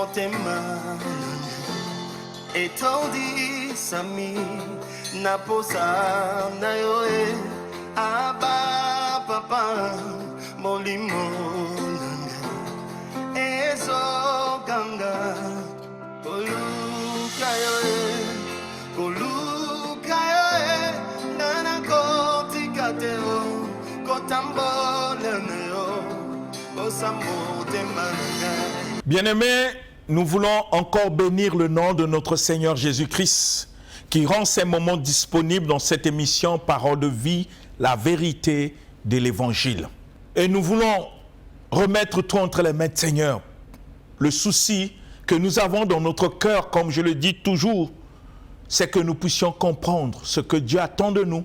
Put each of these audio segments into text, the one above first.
motema etondi sami naposa na yo aba papa molimo nanga ezo ganga koluka yo nana kotika teo kotambola na yo osambo temanga. Bien-aimés, nous voulons encore bénir le nom de notre Seigneur Jésus-Christ qui rend ces moments disponibles dans cette émission Parole de vie, la vérité de l'Évangile. Et nous voulons remettre tout entre les mains de Seigneur. Le souci que nous avons dans notre cœur, comme je le dis toujours, c'est que nous puissions comprendre ce que Dieu attend de nous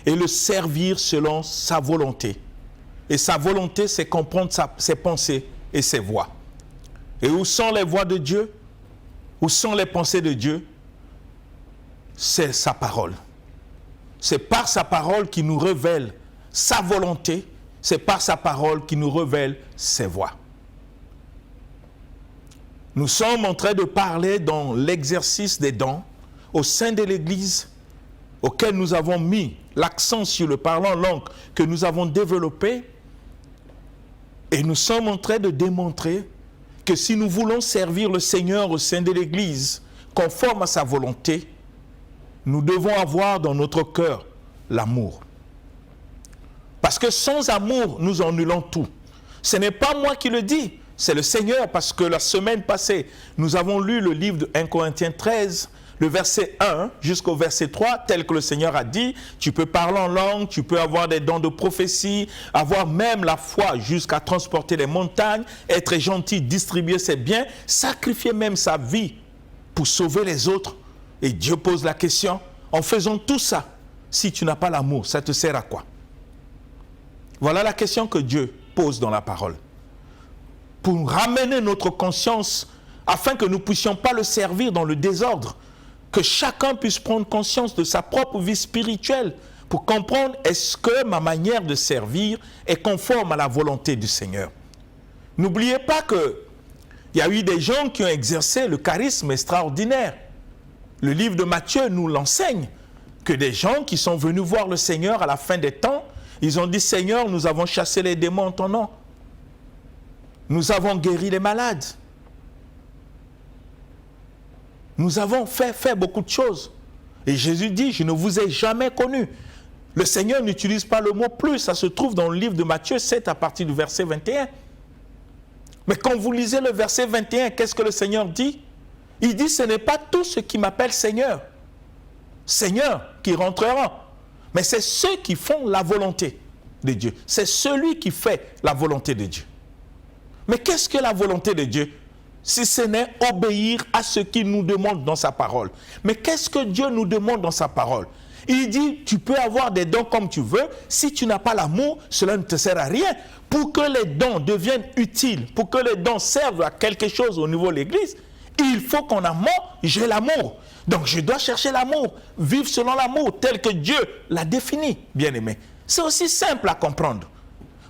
et le servir selon sa volonté. Et sa volonté, c'est comprendre ses pensées et ses voies. Et où sont les voies de Dieu? Où sont les pensées de Dieu? C'est sa parole. C'est par sa parole qui nous révèle sa volonté. C'est par sa parole qui nous révèle ses voies. Nous sommes en train de parler dans l'exercice des dons au sein de l'Église, auquel nous avons mis l'accent sur le parlant en langue que nous avons développé. Et nous sommes en train de démontrer que si nous voulons servir le Seigneur au sein de l'Église, conforme à sa volonté, nous devons avoir dans notre cœur l'amour. Parce que sans amour, nous annulons tout. Ce n'est pas moi qui le dis, c'est le Seigneur, parce que la semaine passée, nous avons lu le livre de 1 Corinthiens 13, le verset 1 jusqu'au verset 3, tel que le Seigneur a dit, tu peux parler en langue, tu peux avoir des dons de prophétie, avoir même la foi jusqu'à transporter les montagnes, être gentil, distribuer ses biens, sacrifier même sa vie pour sauver les autres. Et Dieu pose la question, en faisant tout ça, si tu n'as pas l'amour, ça te sert à quoi? Voilà la question que Dieu pose dans la parole. Pour ramener notre conscience, afin que nous ne puissions pas le servir dans le désordre, que chacun puisse prendre conscience de sa propre vie spirituelle pour comprendre est-ce que ma manière de servir est conforme à la volonté du Seigneur. N'oubliez pas qu'il y a eu des gens qui ont exercé le charisme extraordinaire. Le livre de Matthieu nous l'enseigne, que des gens qui sont venus voir le Seigneur à la fin des temps, ils ont dit « Seigneur, nous avons chassé les démons en ton nom. Nous avons guéri les malades. Nous avons fait beaucoup de choses. » Et Jésus dit, je ne vous ai jamais connu. Le Seigneur n'utilise pas le mot plus, ça se trouve dans le livre de Matthieu 7 à partir du verset 21. Mais quand vous lisez le verset 21, qu'est-ce que le Seigneur dit? Il dit, ce n'est pas tous ceux qui m'appellent Seigneur, Seigneur qui rentreront, mais c'est ceux qui font la volonté de Dieu. C'est celui qui fait la volonté de Dieu. Mais qu'est-ce que la volonté de Dieu? Si ce n'est obéir à ce qu'il nous demande dans sa parole. Mais qu'est-ce que Dieu nous demande dans sa parole? Il dit, tu peux avoir des dons comme tu veux. Si tu n'as pas l'amour, cela ne te sert à rien. Pour que les dons deviennent utiles, pour que les dons servent à quelque chose au niveau de l'Église, il faut qu'en amont, j'ai l'amour. Donc je dois chercher l'amour, vivre selon l'amour, tel que Dieu l'a défini, bien-aimé. C'est aussi simple à comprendre.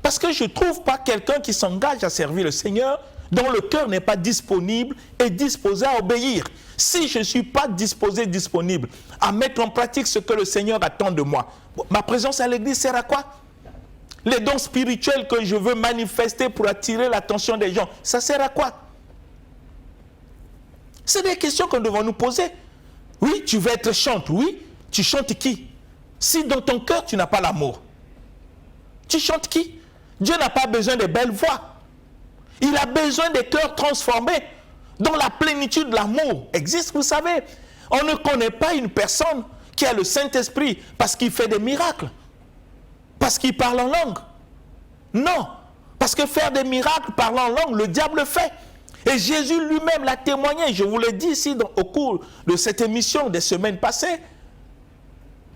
Parce que je ne trouve pas quelqu'un qui s'engage à servir le Seigneur dont le cœur n'est pas disponible et disposé à obéir. Si je ne suis pas disposé, disponible à mettre en pratique ce que le Seigneur attend de moi, ma présence à l'église sert à quoi? Les dons spirituels que je veux manifester pour attirer l'attention des gens, ça sert à quoi? C'est des questions que nous devons nous poser. Oui, tu veux être chante, oui, tu chantes qui? Si dans ton cœur tu n'as pas l'amour, tu chantes qui? Dieu n'a pas besoin de belles voix. Il a besoin des cœurs transformés, dont la plénitude de l'amour existe. Vous savez, on ne connaît pas une personne qui a le Saint-Esprit parce qu'il fait des miracles, parce qu'il parle en langue. Non, parce que faire des miracles, parler en langue, le diable le fait. Et Jésus lui-même l'a témoigné, je vous l'ai dit ici au cours de cette émission des semaines passées,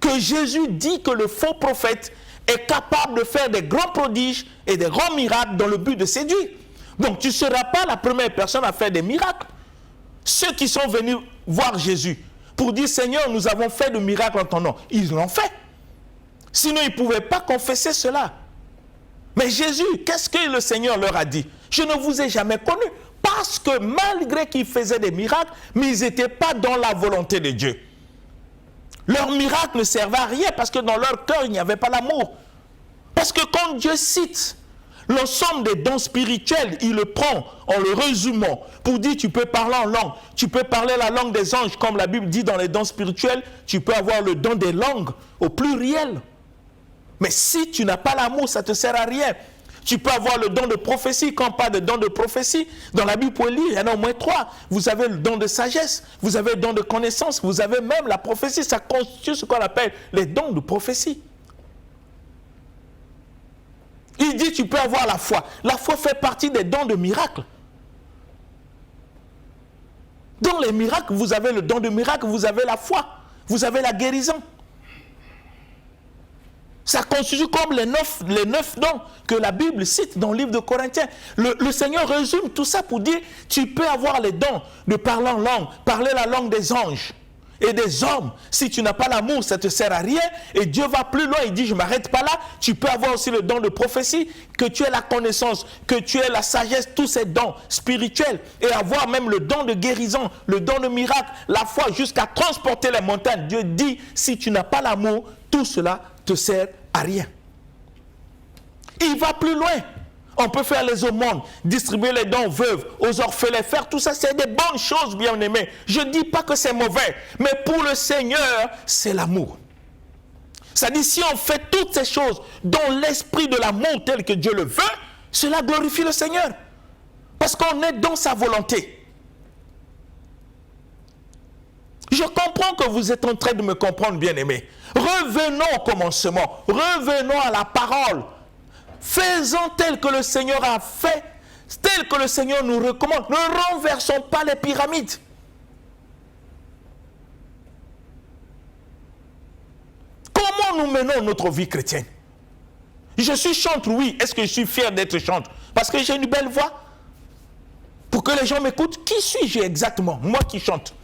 que Jésus dit que le faux prophète est capable de faire des grands prodiges et des grands miracles dans le but de séduire. Donc tu ne seras pas la première personne à faire des miracles. Ceux qui sont venus voir Jésus pour dire « Seigneur, nous avons fait de miracles en ton nom », ils l'ont fait. Sinon, ils ne pouvaient pas confesser cela. Mais Jésus, qu'est-ce que le Seigneur leur a dit? Je ne vous ai jamais connu. Par parce que malgré qu'ils faisaient des miracles, mais ils n'étaient pas dans la volonté de Dieu. Leurs miracles ne servaient à rien parce que dans leur cœur, il n'y avait pas l'amour. Parce que quand Dieu cite l'ensemble des dons spirituels, il le prend en le résumant pour dire tu peux parler en langue, tu peux parler la langue des anges, comme la Bible dit dans les dons spirituels, tu peux avoir le don des langues au pluriel. Mais si tu n'as pas l'amour, ça ne te sert à rien. Tu peux avoir le don de prophétie. Quand on parle de don de prophétie, dans la Bible, vous pouvez lire, il y en a au moins 3. Vous avez le don de sagesse, vous avez le don de connaissance, vous avez même la prophétie. Ça constitue ce qu'on appelle les dons de prophétie. Il dit tu peux avoir la foi. La foi fait partie des dons de miracles. Dans les miracles, vous avez le don de miracle, vous avez la foi, vous avez la guérison. Ça constitue comme les neuf dons que la Bible cite dans le livre de Corinthiens. Le Seigneur résume tout ça pour dire, tu peux avoir les dons de parler en langue, parler la langue des anges et des hommes. Si tu n'as pas l'amour, ça ne te sert à rien. Et Dieu va plus loin, il dit, je ne m'arrête pas là. Tu peux avoir aussi le don de prophétie, que tu aies la connaissance, que tu aies la sagesse, tous ces dons spirituels. Et avoir même le don de guérison, le don de miracle, la foi jusqu'à transporter les montagnes. Dieu dit, si tu n'as pas l'amour, tout cela te sert à rien. Il va plus loin. On peut faire les aumônes, distribuer les dons aux veuves, aux orphelins, faire tout ça, c'est des bonnes choses, bien-aimés. Je ne dis pas que c'est mauvais, mais pour le Seigneur, c'est l'amour. Ça dit, si on fait toutes ces choses dans l'esprit de l'amour tel que Dieu le veut, cela glorifie le Seigneur. Parce qu'on est dans sa volonté. Je comprends que vous êtes en train de me comprendre, bien-aimés. Revenons au commencement, revenons à la parole. Faisons tel que le Seigneur a fait, tel que le Seigneur nous recommande. Ne renversons pas les pyramides. Comment nous menons notre vie chrétienne? Je suis chantre, oui. Est-ce que je suis fier d'être chantre? Parce que j'ai une belle voix? Pour que les gens m'écoutent? Qui suis-je exactement? Moi qui chante.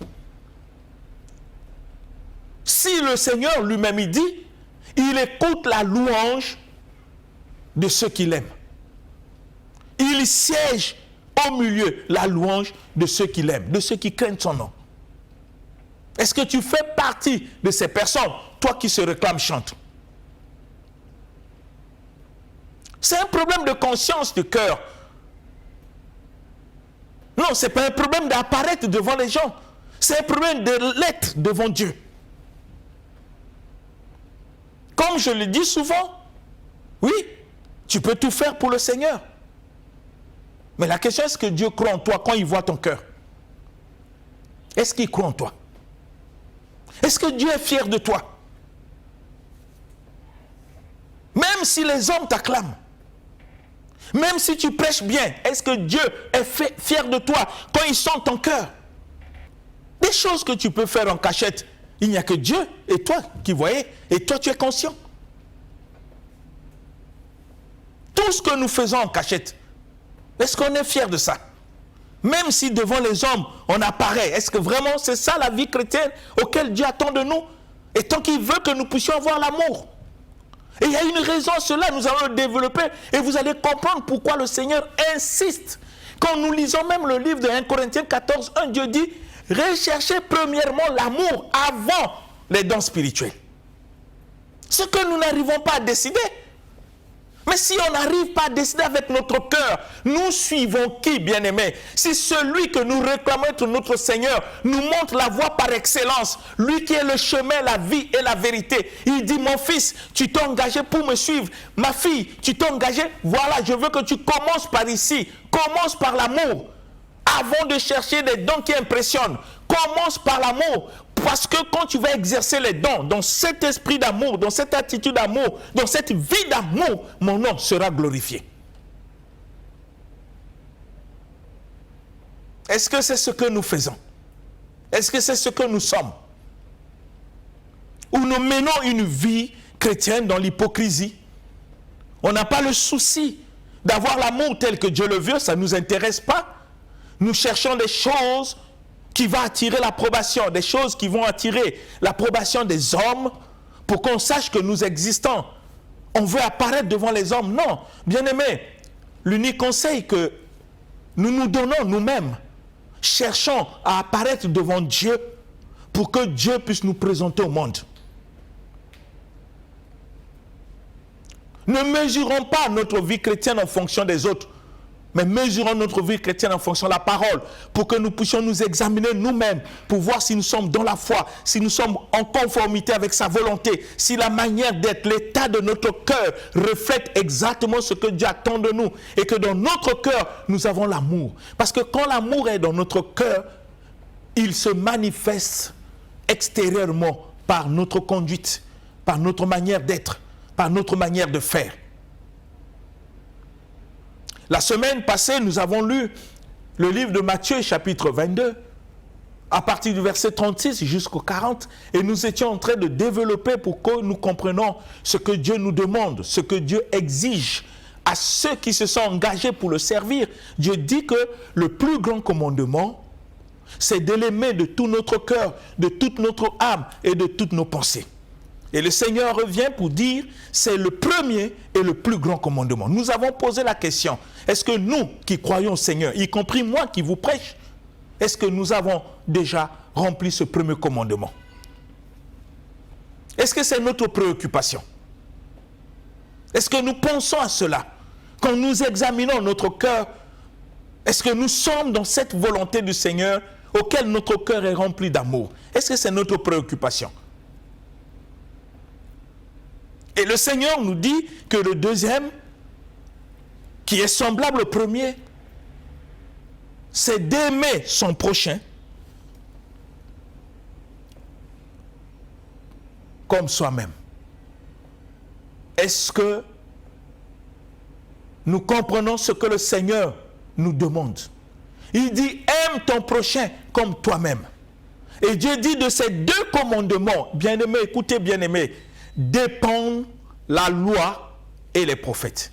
Si le Seigneur lui-même il dit, il écoute la louange de ceux qui l'aiment. Il siège au milieu la louange de ceux qui l'aiment, de ceux qui craignent son nom. Est-ce que tu fais partie de ces personnes, toi qui se réclames chante? C'est un problème de conscience du cœur. Non, ce n'est pas un problème d'apparaître devant les gens. C'est un problème de l'être devant Dieu. Comme je le dis souvent, oui, tu peux tout faire pour le Seigneur. Mais la question, est-ce que Dieu croit en toi quand il voit ton cœur? Est-ce qu'il croit en toi? Est-ce que Dieu est fier de toi? Même si les hommes t'acclament, même si tu prêches bien, est-ce que Dieu est fier de toi quand il sent ton cœur? Des choses que tu peux faire en cachette, il n'y a que Dieu et toi qui voyez, et toi tu es conscient. Tout ce que nous faisons en cachette, est-ce qu'on est fier de ça? Même si devant les hommes, on apparaît, est-ce que vraiment c'est ça la vie chrétienne auquel Dieu attend de nous? Et tant qu'il veut que nous puissions avoir l'amour. Et il y a une raison à cela, nous allons le développer, et vous allez comprendre pourquoi le Seigneur insiste. Quand nous lisons même le livre de 1 Corinthiens 14, 1, Dieu dit, recherchez premièrement l'amour avant les dons spirituels. Ce que nous n'arrivons pas à décider. Mais si on n'arrive pas à décider avec notre cœur, nous suivons qui, bien-aimés? Si celui que nous réclamons être notre Seigneur nous montre la voie par excellence, lui qui est le chemin, la vie et la vérité. Il dit, mon fils, tu t'es engagé pour me suivre. Ma fille, tu t'es engagé. Voilà, je veux que tu commences par ici. Commence par l'amour. Avant de chercher des dons qui impressionnent, commence par l'amour. Parce que quand tu vas exercer les dons, dans cet esprit d'amour, dans cette attitude d'amour, dans cette vie d'amour, mon nom sera glorifié. Est-ce que c'est ce que nous faisons? Est-ce que c'est ce que nous sommes? Ou nous menons une vie chrétienne dans l'hypocrisie? On n'a pas le souci d'avoir l'amour tel que Dieu le veut, ça ne nous intéresse pas. Nous cherchons des choses qui vont attirer l'approbation, des choses qui vont attirer l'approbation des hommes pour qu'on sache que nous existons. On veut apparaître devant les hommes. Non, bien-aimé, l'unique conseil que nous nous donnons nous-mêmes, cherchant à apparaître devant Dieu pour que Dieu puisse nous présenter au monde. Ne mesurons pas notre vie chrétienne en fonction des autres, mais mesurons notre vie chrétienne en fonction de la parole, pour que nous puissions nous examiner nous-mêmes, pour voir si nous sommes dans la foi, si nous sommes en conformité avec sa volonté, si la manière d'être, l'état de notre cœur reflète exactement ce que Dieu attend de nous, et que dans notre cœur, nous avons l'amour. Parce que quand l'amour est dans notre cœur, il se manifeste extérieurement par notre conduite, par notre manière d'être, par notre manière de faire. La semaine passée, nous avons lu le livre de Matthieu, chapitre 22, à partir du verset 36 jusqu'au 40, et nous étions en train de développer pour que nous comprenions ce que Dieu nous demande, ce que Dieu exige à ceux qui se sont engagés pour le servir. Dieu dit que le plus grand commandement, c'est de l'aimer de tout notre cœur, de toute notre âme et de toutes nos pensées. Et le Seigneur revient pour dire, c'est le premier et le plus grand commandement. Nous avons posé la question, est-ce que nous qui croyons au Seigneur, y compris moi qui vous prêche, est-ce que nous avons déjà rempli ce premier commandement? Est-ce que c'est notre préoccupation? Est-ce que nous pensons à cela? Quand nous examinons notre cœur, est-ce que nous sommes dans cette volonté du Seigneur auquel notre cœur est rempli d'amour? Est-ce que c'est notre préoccupation? Et le Seigneur nous dit que le deuxième, qui est semblable au premier, c'est d'aimer son prochain comme soi-même. Est-ce que nous comprenons ce que le Seigneur nous demande? Il dit, aime ton prochain comme toi-même. Et Dieu dit de ces deux commandements, bien-aimés, écoutez bien-aimés, dépendent la loi et les prophètes.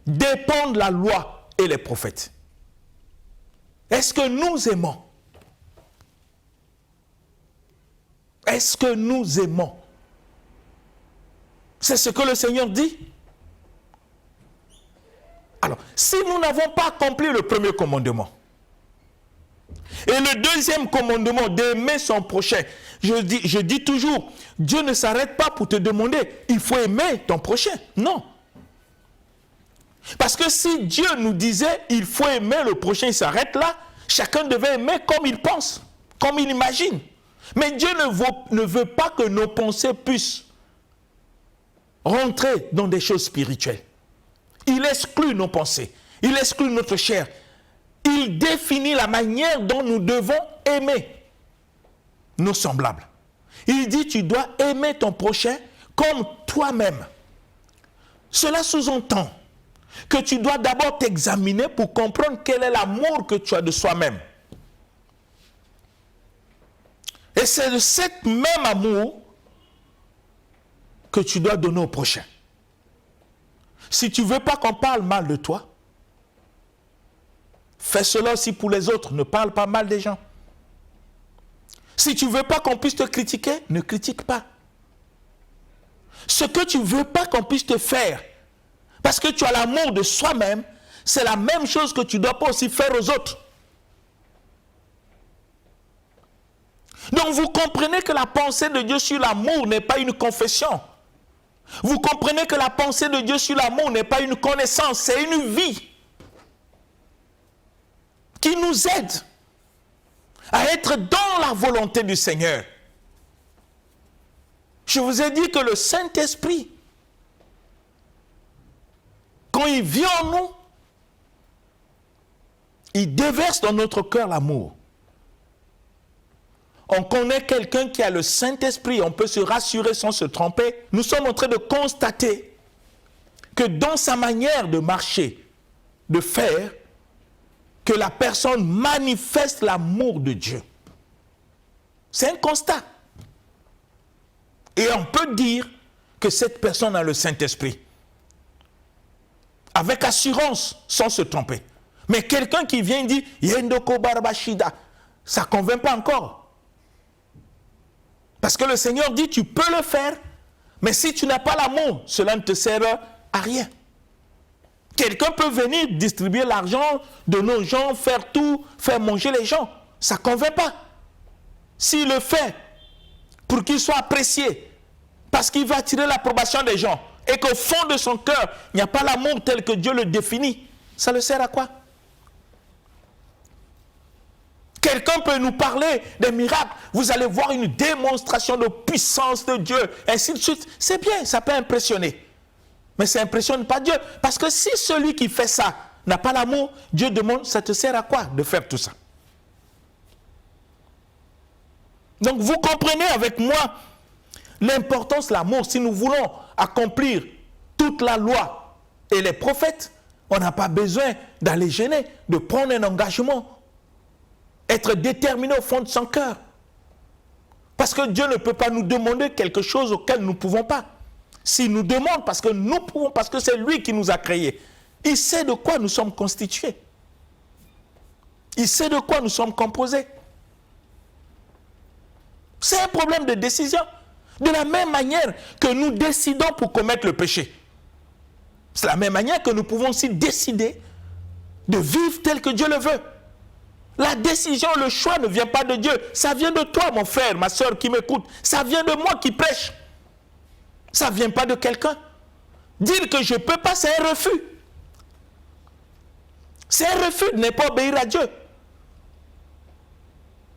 Dépendent la loi et les prophètes. Est-ce que nous aimons? Est-ce que nous aimons? C'est ce que le Seigneur dit. Alors, si nous n'avons pas accompli le premier commandement, et le deuxième commandement d'aimer son prochain, je dis toujours, Dieu ne s'arrête pas pour te demander, il faut aimer ton prochain. Non. Parce que si Dieu nous disait, il faut aimer le prochain, il s'arrête là, chacun devait aimer comme il pense, comme il imagine. Mais Dieu ne veut pas que nos pensées puissent rentrer dans des choses spirituelles. Il exclut nos pensées, il exclut notre chair. Il définit la manière dont nous devons aimer nos semblables. Il dit, tu dois aimer ton prochain comme toi-même. Cela sous-entend que tu dois d'abord t'examiner pour comprendre quel est l'amour que tu as de soi-même. Et c'est de cet même amour que tu dois donner au prochain. Si tu ne veux pas qu'on parle mal de toi, fais cela aussi pour les autres. Ne parle pas mal des gens. Si tu ne veux pas qu'on puisse te critiquer, ne critique pas. Ce que tu ne veux pas qu'on puisse te faire, parce que tu as l'amour de soi-même, c'est la même chose que tu ne dois pas aussi faire aux autres. Donc vous comprenez que la pensée de Dieu sur l'amour n'est pas une confession. Vous comprenez que la pensée de Dieu sur l'amour n'est pas une connaissance, c'est une vie qui nous aide à être dans la volonté du Seigneur. Je vous ai dit que le Saint-Esprit, quand il vient en nous, il déverse dans notre cœur l'amour. On connaît quelqu'un qui a le Saint-Esprit, on peut se rassurer sans se tromper. Nous sommes en train de constater que dans sa manière de marcher, de faire, que la personne manifeste l'amour de Dieu. C'est un constat. Et on peut dire que cette personne a le Saint-Esprit. Avec assurance, sans se tromper. Mais quelqu'un qui vient dire « Yendoko Barbashida », ça ne convainc pas encore. Parce que le Seigneur dit « Tu peux le faire, mais si tu n'as pas l'amour, cela ne te sert à rien. » Quelqu'un peut venir distribuer l'argent de nos gens, faire tout, faire manger les gens. Ça ne convainc pas. S'il le fait pour qu'il soit apprécié, parce qu'il va attirer l'approbation des gens, et qu'au fond de son cœur, il n'y a pas l'amour tel que Dieu le définit, ça le sert à quoi? Quelqu'un peut nous parler des miracles. Vous allez voir une démonstration de puissance de Dieu, ainsi de suite. C'est bien, ça peut impressionner. Mais ça n'impressionne pas Dieu. Parce que si celui qui fait ça n'a pas l'amour, Dieu demande, ça te sert à quoi de faire tout ça? Donc vous comprenez avec moi l'importance de l'amour. Si nous voulons accomplir toute la loi et les prophètes, on n'a pas besoin d'aller gêner, de prendre un engagement. Être déterminé au fond de son cœur. Parce que Dieu ne peut pas nous demander quelque chose auquel nous ne pouvons pas. S'il nous demande, parce que nous pouvons, parce que c'est lui qui nous a créés. Il sait de quoi nous sommes constitués. Il sait de quoi nous sommes composés. C'est un problème de décision. De la même manière que nous décidons pour commettre le péché. C'est la même manière que nous pouvons aussi décider de vivre tel que Dieu le veut. La décision, le choix ne vient pas de Dieu. Ça vient de toi, mon frère, ma soeur qui m'écoute. Ça vient de moi qui prêche. Ça ne vient pas de quelqu'un. Dire que je ne peux pas, c'est un refus. C'est un refus de ne pas obéir à Dieu.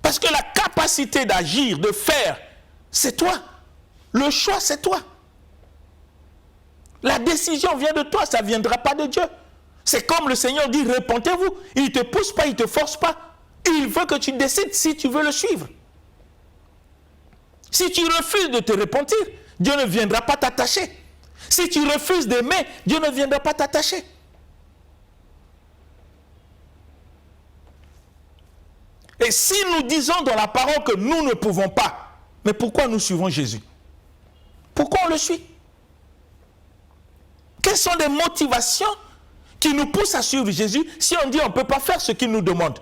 Parce que la capacité d'agir, de faire, c'est toi. Le choix, c'est toi. La décision vient de toi, ça ne viendra pas de Dieu. C'est comme le Seigneur dit, répentez-vous. Il ne te pousse pas, il ne te force pas. Il veut que tu décides si tu veux le suivre. Si tu refuses de te repentir, Dieu ne viendra pas t'attacher. Si tu refuses d'aimer, Dieu ne viendra pas t'attacher. Et si nous disons dans la parole que nous ne pouvons pas, mais pourquoi nous suivons Jésus? Pourquoi on le suit? Quelles sont les motivations qui nous poussent à suivre Jésus si on dit on ne peut pas faire ce qu'il nous demande?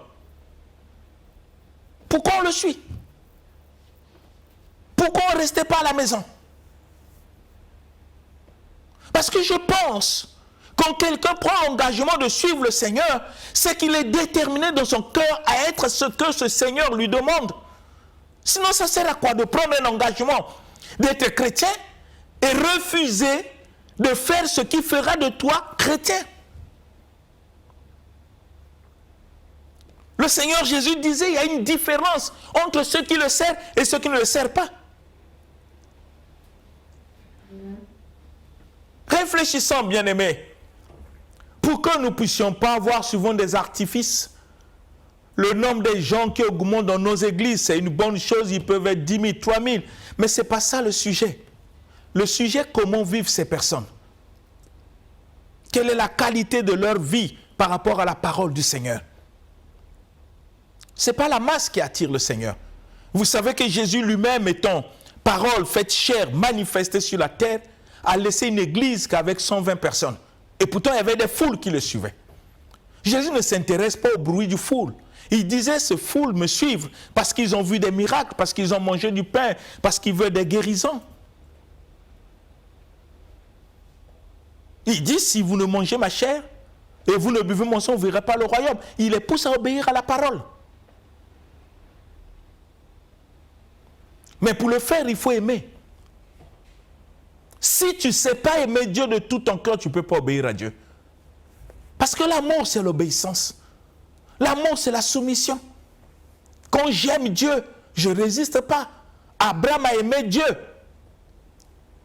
Pourquoi on le suit? Pourquoi on ne restait pas à la maison? Parce que je pense, quand quelqu'un prend l'engagement de suivre le Seigneur, c'est qu'il est déterminé dans son cœur à être ce que ce Seigneur lui demande. Sinon, ça sert à quoi de prendre un engagement d'être chrétien et refuser de faire ce qui fera de toi chrétien? Le Seigneur Jésus disait, il y a une différence entre ceux qui le servent et ceux qui ne le servent pas. Réfléchissons, bien-aimés, pour que nous ne puissions pas avoir souvent des artifices. Le nombre des gens qui augmentent dans nos églises, c'est une bonne chose, ils peuvent être 10 000, 3 000, mais ce n'est pas ça le sujet. Le sujet, comment vivent ces personnes? Quelle est la qualité de leur vie par rapport à la parole du Seigneur? Ce n'est pas la masse qui attire le Seigneur. Vous savez que Jésus lui-même, étant parole faite chair, manifestée sur la terre, a laissé une église qu'avec 120 personnes. Et pourtant, il y avait des foules qui le suivaient. Jésus ne s'intéresse pas au bruit du foule. Il disait, ce foule me suivent parce qu'ils ont vu des miracles, parce qu'ils ont mangé du pain, parce qu'ils veulent des guérisons. Il dit, si vous ne mangez ma chair et vous ne buvez mon sang, vous ne verrez pas le royaume. Il les pousse à obéir à la parole. Mais pour le faire, il faut aimer. Si tu ne sais pas aimer Dieu de tout ton cœur, tu ne peux pas obéir à Dieu. Parce que l'amour, c'est l'obéissance. L'amour, c'est la soumission. Quand j'aime Dieu, je ne résiste pas. Abraham a aimé Dieu.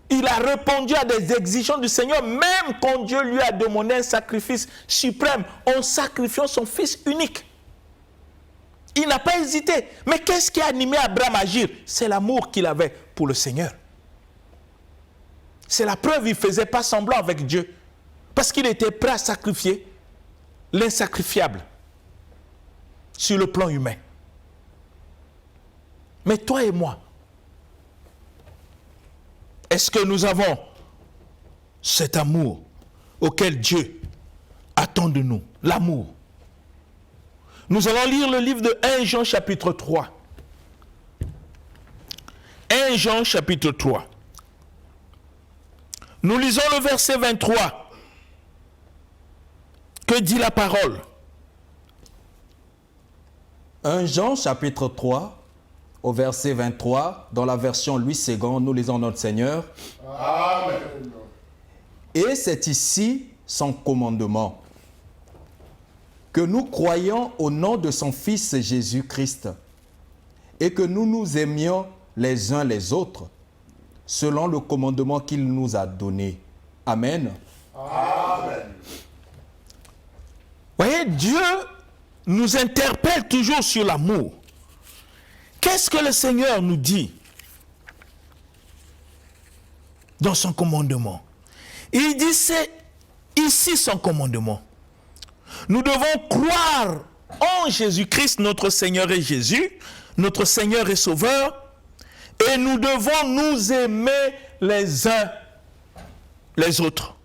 Il a répondu à des exigences du Seigneur, même quand Dieu lui a demandé un sacrifice suprême, en sacrifiant son fils unique. Il n'a pas hésité. Mais qu'est-ce qui a animé Abraham à agir? C'est l'amour qu'il avait pour le Seigneur. C'est la preuve, il ne faisait pas semblant avec Dieu. Parce qu'il était prêt à sacrifier l'insacrifiable sur le plan humain. Mais toi et moi, est-ce que nous avons cet amour auquel Dieu attend de nous? L'amour. Nous allons lire le livre de 1 Jean chapitre 3. 1 Jean chapitre 3. Nous lisons le verset 23. Que dit la parole? 1 Jean chapitre 3 au verset 23, dans la version Louis II, nous lisons notre Seigneur. Amen. Et c'est ici son commandement, que nous croyons au nom de son Fils Jésus-Christ et que nous nous aimions les uns les autres, selon le commandement qu'il nous a donné. Amen. Amen. Voyez, Dieu nous interpelle toujours sur l'amour. Qu'est-ce que le Seigneur nous dit dans son commandement? Il dit, c'est ici son commandement. Nous devons croire en Jésus-Christ, notre Seigneur et Jésus, notre Seigneur et Sauveur, et nous devons nous aimer les uns les autres,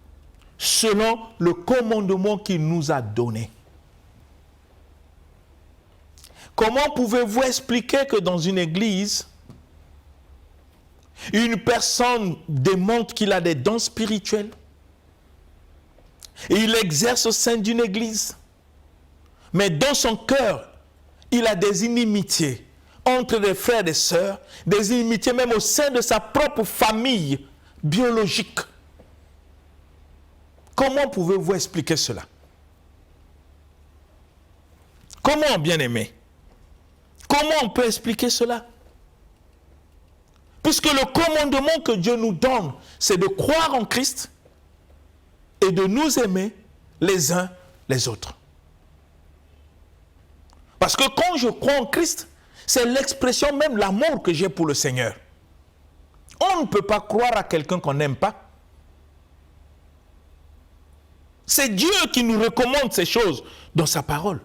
selon le commandement qu'il nous a donné. Comment pouvez-vous expliquer que dans une église, une personne démontre qu'il a des dons spirituels et il exerce au sein d'une église, mais dans son cœur, il a des inimitiés entre des frères et des sœurs, des inimitiés même au sein de sa propre famille biologique? Comment pouvez-vous expliquer cela? Comment, bien-aimé? Comment on peut expliquer cela? Puisque le commandement que Dieu nous donne, c'est de croire en Christ et de nous aimer les uns les autres. Parce que quand je crois en Christ, c'est l'expression même de l'amour que j'ai pour le Seigneur. On ne peut pas croire à quelqu'un qu'on n'aime pas. C'est Dieu qui nous recommande ces choses dans sa parole.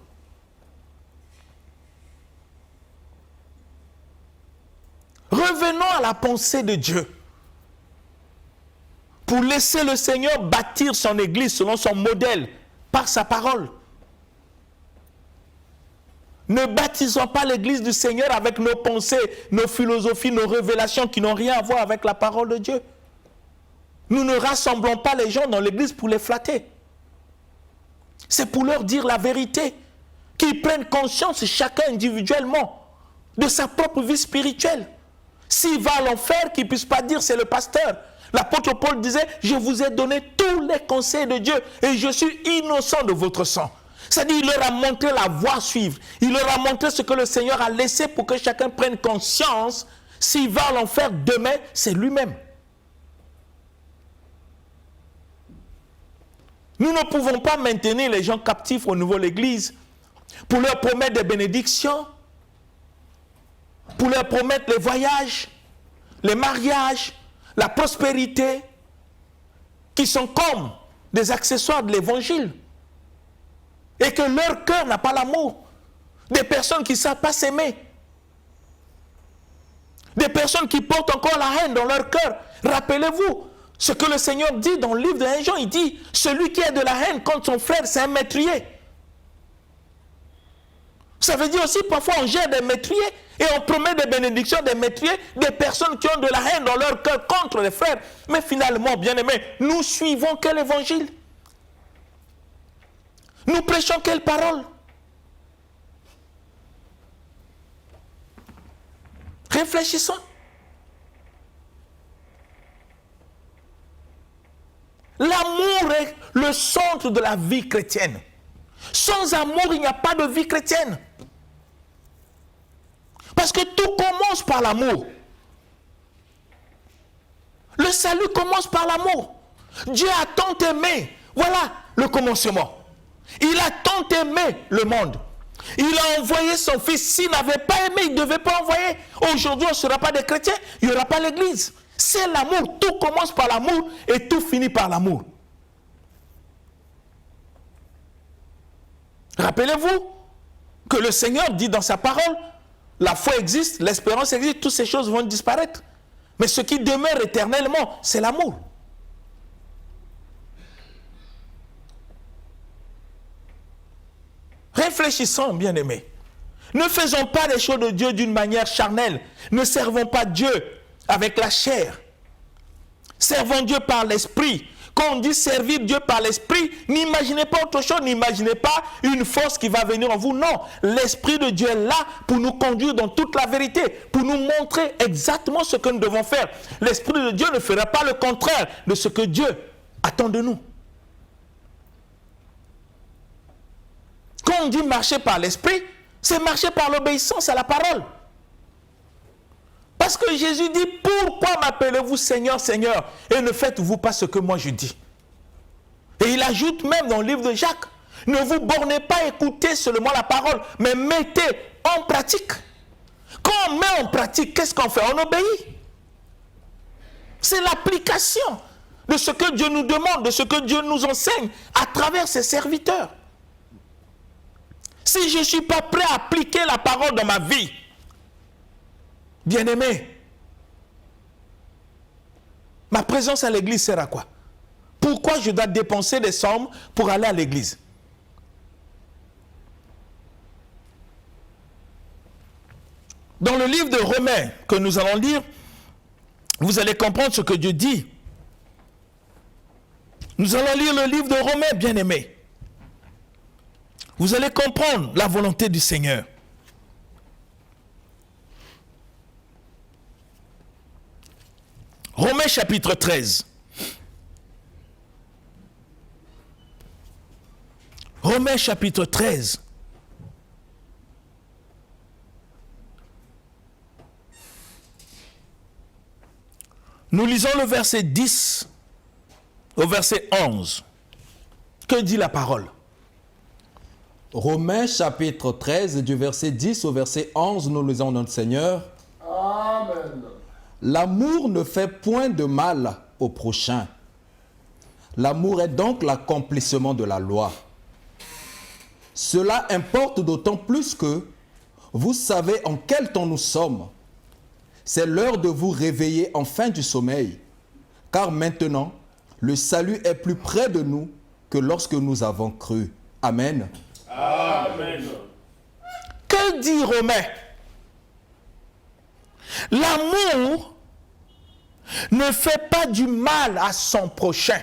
Revenons à la pensée de Dieu pour laisser le Seigneur bâtir son église selon son modèle, par sa parole. Ne bâtissons pas l'église du Seigneur avec nos pensées, nos philosophies, nos révélations qui n'ont rien à voir avec la parole de Dieu. Nous ne rassemblons pas les gens dans l'église pour les flatter. C'est pour leur dire la vérité, qu'ils prennent conscience chacun individuellement de sa propre vie spirituelle. S'il va à l'enfer, qu'il ne puisse pas dire c'est le pasteur. L'apôtre Paul disait, je vous ai donné tous les conseils de Dieu et je suis innocent de votre sang. C'est-à-dire, il leur a montré la voie à suivre. Il leur a montré ce que le Seigneur a laissé pour que chacun prenne conscience. S'il va à l'enfer demain, c'est lui-même. Nous ne pouvons pas maintenir les gens captifs au niveau de l'église pour leur promettre des bénédictions, pour leur promettre les voyages, les mariages, la prospérité, qui sont comme des accessoires de l'évangile. Et que leur cœur n'a pas l'amour. Des personnes qui ne savent pas s'aimer. Des personnes qui portent encore la haine dans leur cœur. Rappelez-vous ce que le Seigneur dit dans le livre de 1 Jean. Il dit, celui qui a de la haine contre son frère, c'est un meurtrier. Ça veut dire aussi, parfois on gère des meurtriers et on promet des bénédictions des meurtriers, des personnes qui ont de la haine dans leur cœur contre les frères. Mais finalement, bien aimés, nous suivons quel évangile? Nous prêchons quelle parole? Réfléchissons. L'amour est le centre de la vie chrétienne. Sans amour, il n'y a pas de vie chrétienne. Parce que tout commence par l'amour. Le salut commence par l'amour. Dieu a tant aimé. Voilà le commencement. Il a tant aimé le monde. Il a envoyé son fils. S'il n'avait pas aimé, il ne devait pas envoyer. Aujourd'hui, on ne sera pas des chrétiens. Il n'y aura pas l'église. C'est l'amour. Tout commence par l'amour et tout finit par l'amour. Rappelez-vous que le Seigneur dit dans sa parole, la foi existe, l'espérance existe, toutes ces choses vont disparaître. Mais ce qui demeure éternellement, c'est l'amour. Réfléchissons, bien-aimés. Ne faisons pas les choses de Dieu d'une manière charnelle. Ne servons pas Dieu avec la chair. Servons Dieu par l'esprit. Quand on dit servir Dieu par l'Esprit, n'imaginez pas autre chose, n'imaginez pas une force qui va venir en vous. Non, l'Esprit de Dieu est là pour nous conduire dans toute la vérité, pour nous montrer exactement ce que nous devons faire. L'Esprit de Dieu ne fera pas le contraire de ce que Dieu attend de nous. Quand on dit marcher par l'Esprit, c'est marcher par l'obéissance à la parole. Parce que Jésus dit, pourquoi m'appelez-vous Seigneur, Seigneur, et ne faites-vous pas ce que moi je dis? Et il ajoute même dans le livre de Jacques, ne vous bornez pas à écouter seulement la parole, mais mettez en pratique. Quand on met en pratique, qu'est-ce qu'on fait? On obéit. C'est l'application de ce que Dieu nous demande, de ce que Dieu nous enseigne à travers ses serviteurs. Si je ne suis pas prêt à appliquer la parole dans ma vie, bien-aimé, ma présence à l'église sert à quoi? Pourquoi je dois dépenser des sommes pour aller à l'église? Dans le livre de Romains que nous allons lire, vous allez comprendre ce que Dieu dit. Nous allons lire le livre de Romains, bien-aimé. Vous allez comprendre la volonté du Seigneur. Romains chapitre 13. Romains chapitre 13. Nous lisons le verset 10 au verset 11. Que dit la parole? Romains chapitre 13, du verset 10 au verset 11, nous lisons notre Seigneur. Amen. L'amour ne fait point de mal au prochain. L'amour est donc l'accomplissement de la loi. Cela importe d'autant plus que vous savez en quel temps nous sommes. C'est l'heure de vous réveiller enfin du sommeil, car maintenant, le salut est plus près de nous que lorsque nous avons cru. Amen. Amen. Que dit Romain? L'amour ne fait pas du mal à son prochain.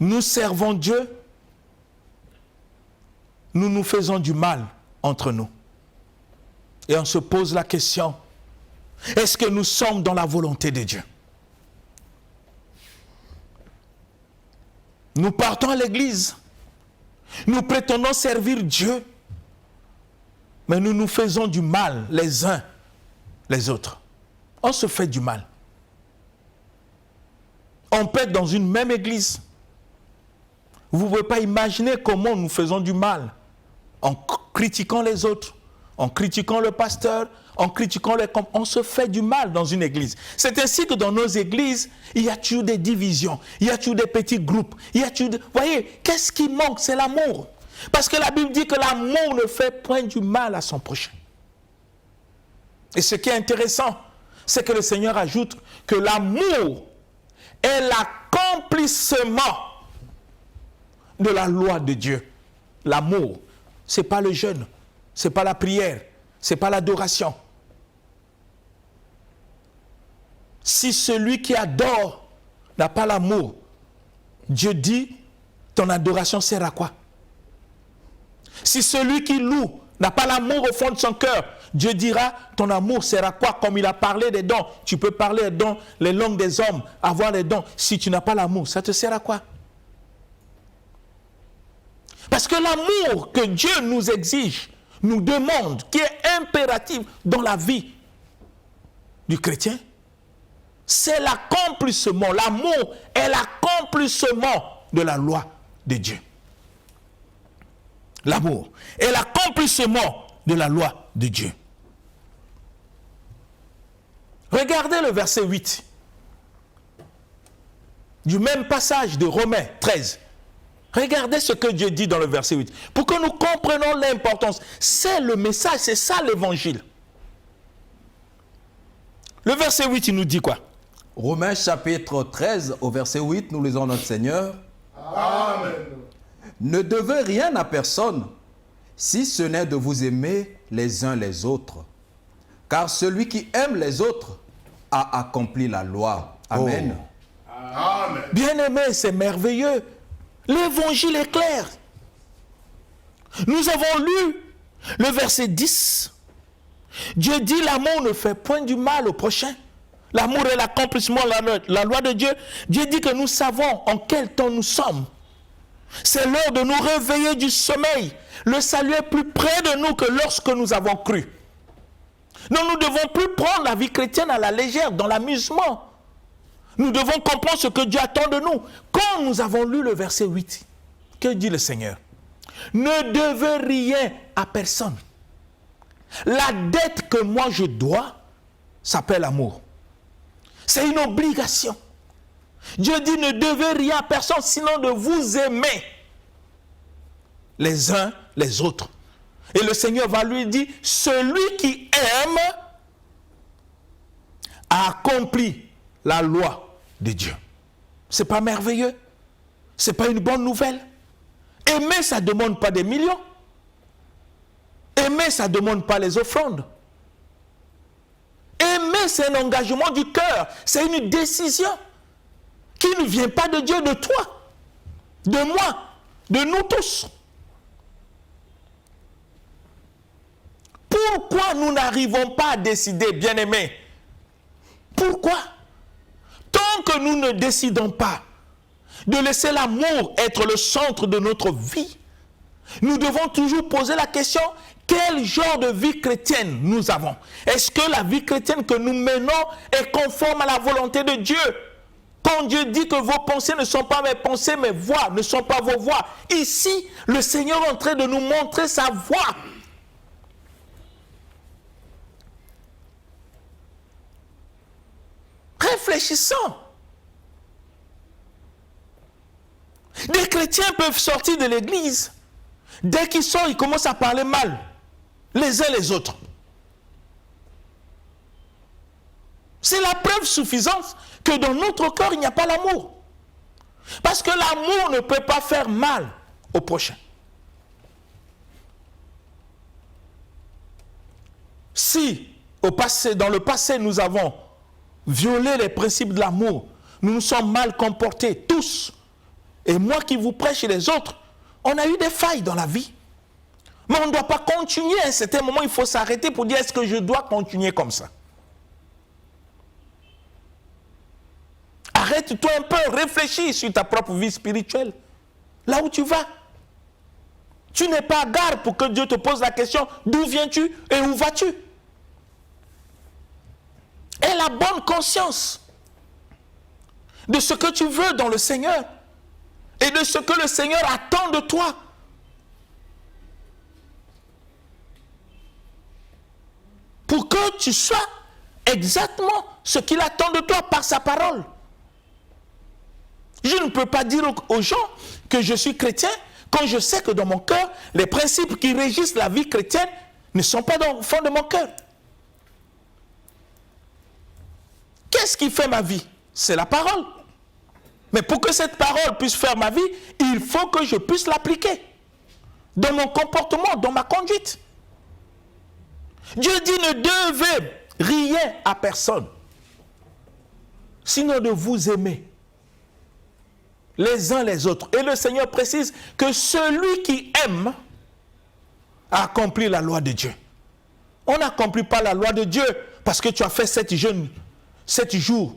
Nous servons Dieu, nous nous faisons du mal entre nous. Et on se pose la question, est-ce que nous sommes dans la volonté de Dieu? Nous partons à l'église, nous prétendons servir Dieu, mais nous nous faisons du mal les uns les autres. On se fait du mal. On peut être dans une même église. Vous ne pouvez pas imaginer comment nous faisons du mal en critiquant les autres, en critiquant le pasteur, en critiquant les... On se fait du mal dans une église. C'est ainsi que dans nos églises, il y a toujours des divisions, il y a toujours des petits groupes, il y a toujours... Vous voyez, qu'est-ce qui manque? C'est l'amour. Parce que la Bible dit que l'amour ne fait point du mal à son prochain. Et ce qui est intéressant, c'est que le Seigneur ajoute que l'amour est l'accomplissement de la loi de Dieu. L'amour, ce n'est pas le jeûne, ce n'est pas la prière, ce n'est pas l'adoration. Si celui qui adore n'a pas l'amour, Dieu dit, ton adoration sert à quoi? Si celui qui loue n'a pas l'amour au fond de son cœur, Dieu dira, ton amour sert à quoi? Comme il a parlé des dons, tu peux parler des dons, les langues des hommes, avoir les dons. Si tu n'as pas l'amour, ça te sert à quoi? Parce que l'amour que Dieu nous exige, nous demande, qui est impératif dans la vie du chrétien, c'est l'accomplissement. L'amour est l'accomplissement de la loi de Dieu. L'amour est l'accomplissement de la loi de Dieu. Regardez le verset 8 du même passage de Romains 13. Regardez ce que Dieu dit dans le verset 8. Pour que nous comprenions l'importance. C'est le message, c'est ça l'évangile. Le verset 8, il nous dit quoi? Romains chapitre 13, au verset 8, nous lisons notre Seigneur. Amen. Ne devez rien à personne, si ce n'est de vous aimer les uns les autres. Car celui qui aime les autres a accompli la loi. Amen. Amen. Bien-aimés, c'est merveilleux. L'évangile est clair. Nous avons lu le verset 10. Dieu dit l'amour ne fait point du mal au prochain. L'amour est l'accomplissement de la loi de Dieu. Dieu dit que nous savons en quel temps nous sommes. C'est l'heure de nous réveiller du sommeil. Le salut est plus près de nous que lorsque nous avons cru. Donc nous ne devons plus prendre la vie chrétienne à la légère, dans l'amusement. Nous devons comprendre ce que Dieu attend de nous. Quand nous avons lu le verset 8, que dit le Seigneur? Ne devez rien à personne. La dette que moi je dois s'appelle amour. C'est une obligation. Dieu dit ne devez rien à personne, sinon de vous aimer les uns les autres. Et le Seigneur va lui dire, celui qui aime a accompli la loi de Dieu. C'est pas merveilleux? C'est pas une bonne nouvelle? Aimer, ça ne demande pas des millions. Aimer, ça ne demande pas les offrandes. Aimer, c'est un engagement du cœur. C'est une décision qui ne vient pas de Dieu, de toi, de moi, de nous tous. Pourquoi nous n'arrivons pas à décider, bien-aimés? Pourquoi? Tant que nous ne décidons pas de laisser l'amour être le centre de notre vie, nous devons toujours poser la question, quel genre de vie chrétienne nous avons? Est-ce que la vie chrétienne que nous menons est conforme à la volonté de Dieu? Quand Dieu dit que vos pensées ne sont pas mes pensées, mes voix ne sont pas vos voix. Ici, le Seigneur est en train de nous montrer sa voix. Réfléchissons. Des chrétiens peuvent sortir de l'église. Dès qu'ils sortent, ils commencent à parler mal, les uns les autres. C'est la preuve suffisante que dans notre cœur, il n'y a pas l'amour. Parce que l'amour ne peut pas faire mal au prochain. Si, dans le passé, nous avons violé les principes de l'amour, nous nous sommes mal comportés, tous, et moi qui vous prêche et les autres, on a eu des failles dans la vie. Mais on ne doit pas continuer. À un certain moment, il faut s'arrêter pour dire, est-ce que je dois continuer comme ça? Arrête-toi un peu, réfléchis sur ta propre vie spirituelle. Là où tu vas. Tu n'es pas à gare pour que Dieu te pose la question, d'où viens-tu et où vas-tu? Aie la bonne conscience de ce que tu veux dans le Seigneur et de ce que le Seigneur attend de toi. Pour que tu sois exactement ce qu'il attend de toi par sa parole. Je ne peux pas dire aux gens que je suis chrétien quand je sais que dans mon cœur, les principes qui régissent la vie chrétienne ne sont pas dans le fond de mon cœur. Qu'est-ce qui fait ma vie? C'est la parole. Mais pour que cette parole puisse faire ma vie, il faut que je puisse l'appliquer dans mon comportement, dans ma conduite. Dieu dit ne devez rien à personne, sinon de vous aimer les uns les autres. Et le Seigneur précise que celui qui aime a accompli la loi de Dieu. On n'accomplit pas la loi de Dieu parce que tu as fait 7 jours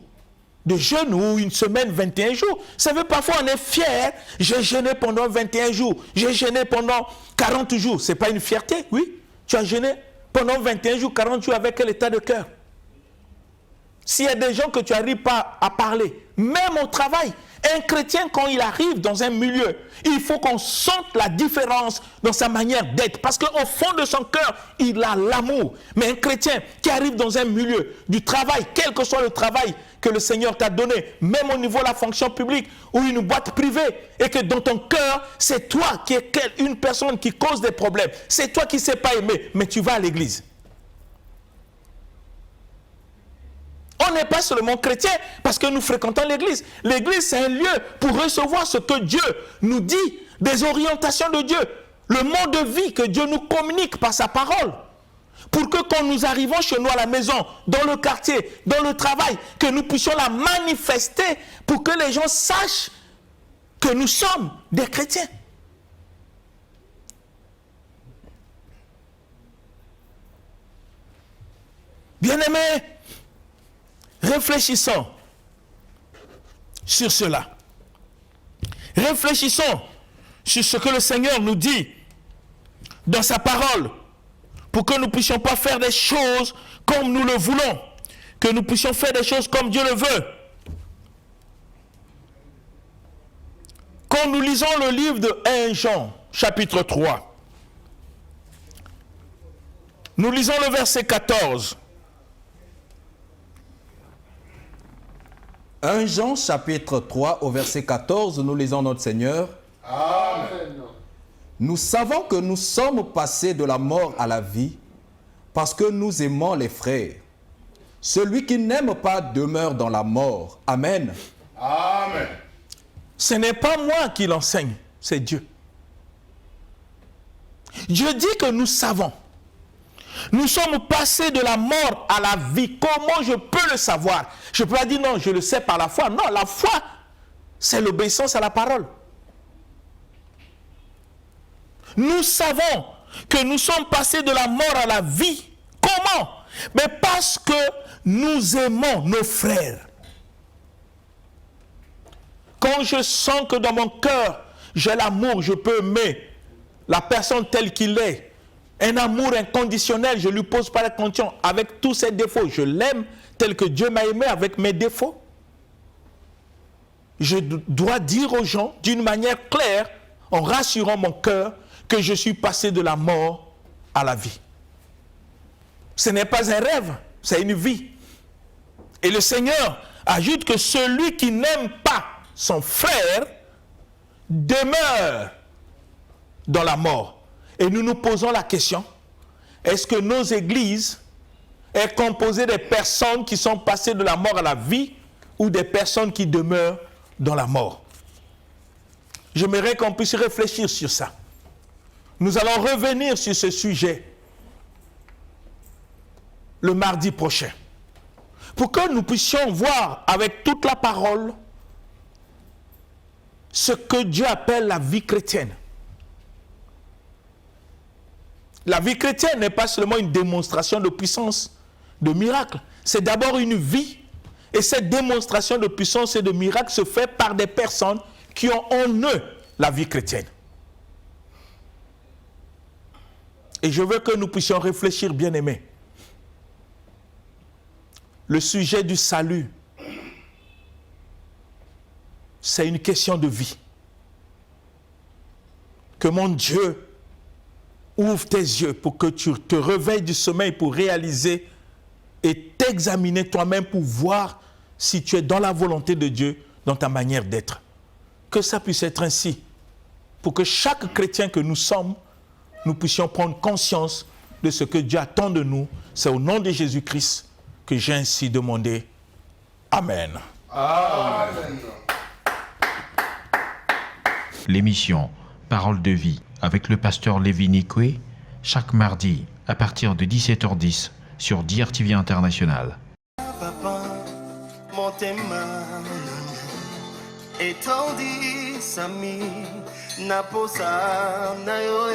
de jeûne ou une semaine, 21 jours. Ça veut parfois on est fier. J'ai jeûné pendant 21 jours. J'ai jeûné pendant 40 jours. Ce n'est pas une fierté, oui. Tu as jeûné pendant 21 jours, 40 jours avec quel état de cœur? S'il y a des gens que tu n'arrives pas à parler, même au travail, un chrétien quand il arrive dans un milieu, il faut qu'on sente la différence dans sa manière d'être. Parce qu'au fond de son cœur, il a l'amour. Mais un chrétien qui arrive dans un milieu du travail, quel que soit le travail que le Seigneur t'a donné, même au niveau de la fonction publique ou une boîte privée, et que dans ton cœur, c'est toi qui es une personne qui cause des problèmes. C'est toi qui ne sais pas aimer, mais tu vas à l'église. On n'est pas seulement chrétien parce que nous fréquentons l'église. L'église, c'est un lieu pour recevoir ce que Dieu nous dit, des orientations de Dieu, le mode de vie que Dieu nous communique par sa parole. pour que quand nous arrivons chez nous à la maison, dans le quartier, dans le travail, que nous puissions la manifester pour que les gens sachent que nous sommes des chrétiens. Bien-aimés, réfléchissons sur cela. Réfléchissons sur ce que le Seigneur nous dit dans sa parole, pour que nous ne puissions pas faire des choses comme nous le voulons, que nous puissions faire des choses comme Dieu le veut. Quand nous lisons le livre de 1 Jean, chapitre 3, nous lisons le verset 14. 1 Jean chapitre 3 au verset 14, nous lisons notre Seigneur. Amen. Nous savons que nous sommes passés de la mort à la vie parce que nous aimons les frères. Celui qui n'aime pas demeure dans la mort. Amen. Amen. Ce n'est pas moi qui l'enseigne, c'est Dieu. Dieu dit que nous savons. Nous sommes passés de la mort à la vie. Comment je peux le savoir? Je peux pas dire non, je le sais par la foi. Non, la foi, c'est l'obéissance à la parole. Nous savons que nous sommes passés de la mort à la vie. Comment? Mais parce que nous aimons nos frères. Quand je sens que dans mon cœur, j'ai l'amour, je peux aimer la personne telle qu'il est. Un amour inconditionnel, je ne lui pose pas la condition avec tous ses défauts. Je l'aime tel que Dieu m'a aimé avec mes défauts. Je dois dire aux gens d'une manière claire, en rassurant mon cœur, que je suis passé de la mort à la vie. Ce n'est pas un rêve, c'est une vie. Et le Seigneur ajoute que celui qui n'aime pas son frère demeure dans la mort. Et nous nous posons la question, est-ce que nos églises sont composées des personnes qui sont passées de la mort à la vie ou des personnes qui demeurent dans la mort? J'aimerais qu'on puisse réfléchir sur ça. Nous allons revenir sur ce sujet le mardi prochain, pour que nous puissions voir avec toute la parole ce que Dieu appelle la vie chrétienne. La vie chrétienne n'est pas seulement une démonstration de puissance, de miracle. C'est d'abord une vie. Et cette démonstration de puissance et de miracle se fait par des personnes qui ont en eux la vie chrétienne. Et je veux que nous puissions réfléchir, bien-aimés. Le sujet du salut, c'est une question de vie. Que mon Dieu ouvre tes yeux pour que tu te réveilles du sommeil pour réaliser et t'examiner toi-même pour voir si tu es dans la volonté de Dieu, dans ta manière d'être. Que ça puisse être ainsi, pour que chaque chrétien que nous sommes, nous puissions prendre conscience de ce que Dieu attend de nous. C'est au nom de Jésus-Christ que j'ai ainsi demandé. Amen. Amen. L'émission Parole de vie avec le pasteur Lévi Nikwe, chaque mardi à partir de 17h10 sur DRTV International. Papa, motema etandi sami naposa na yo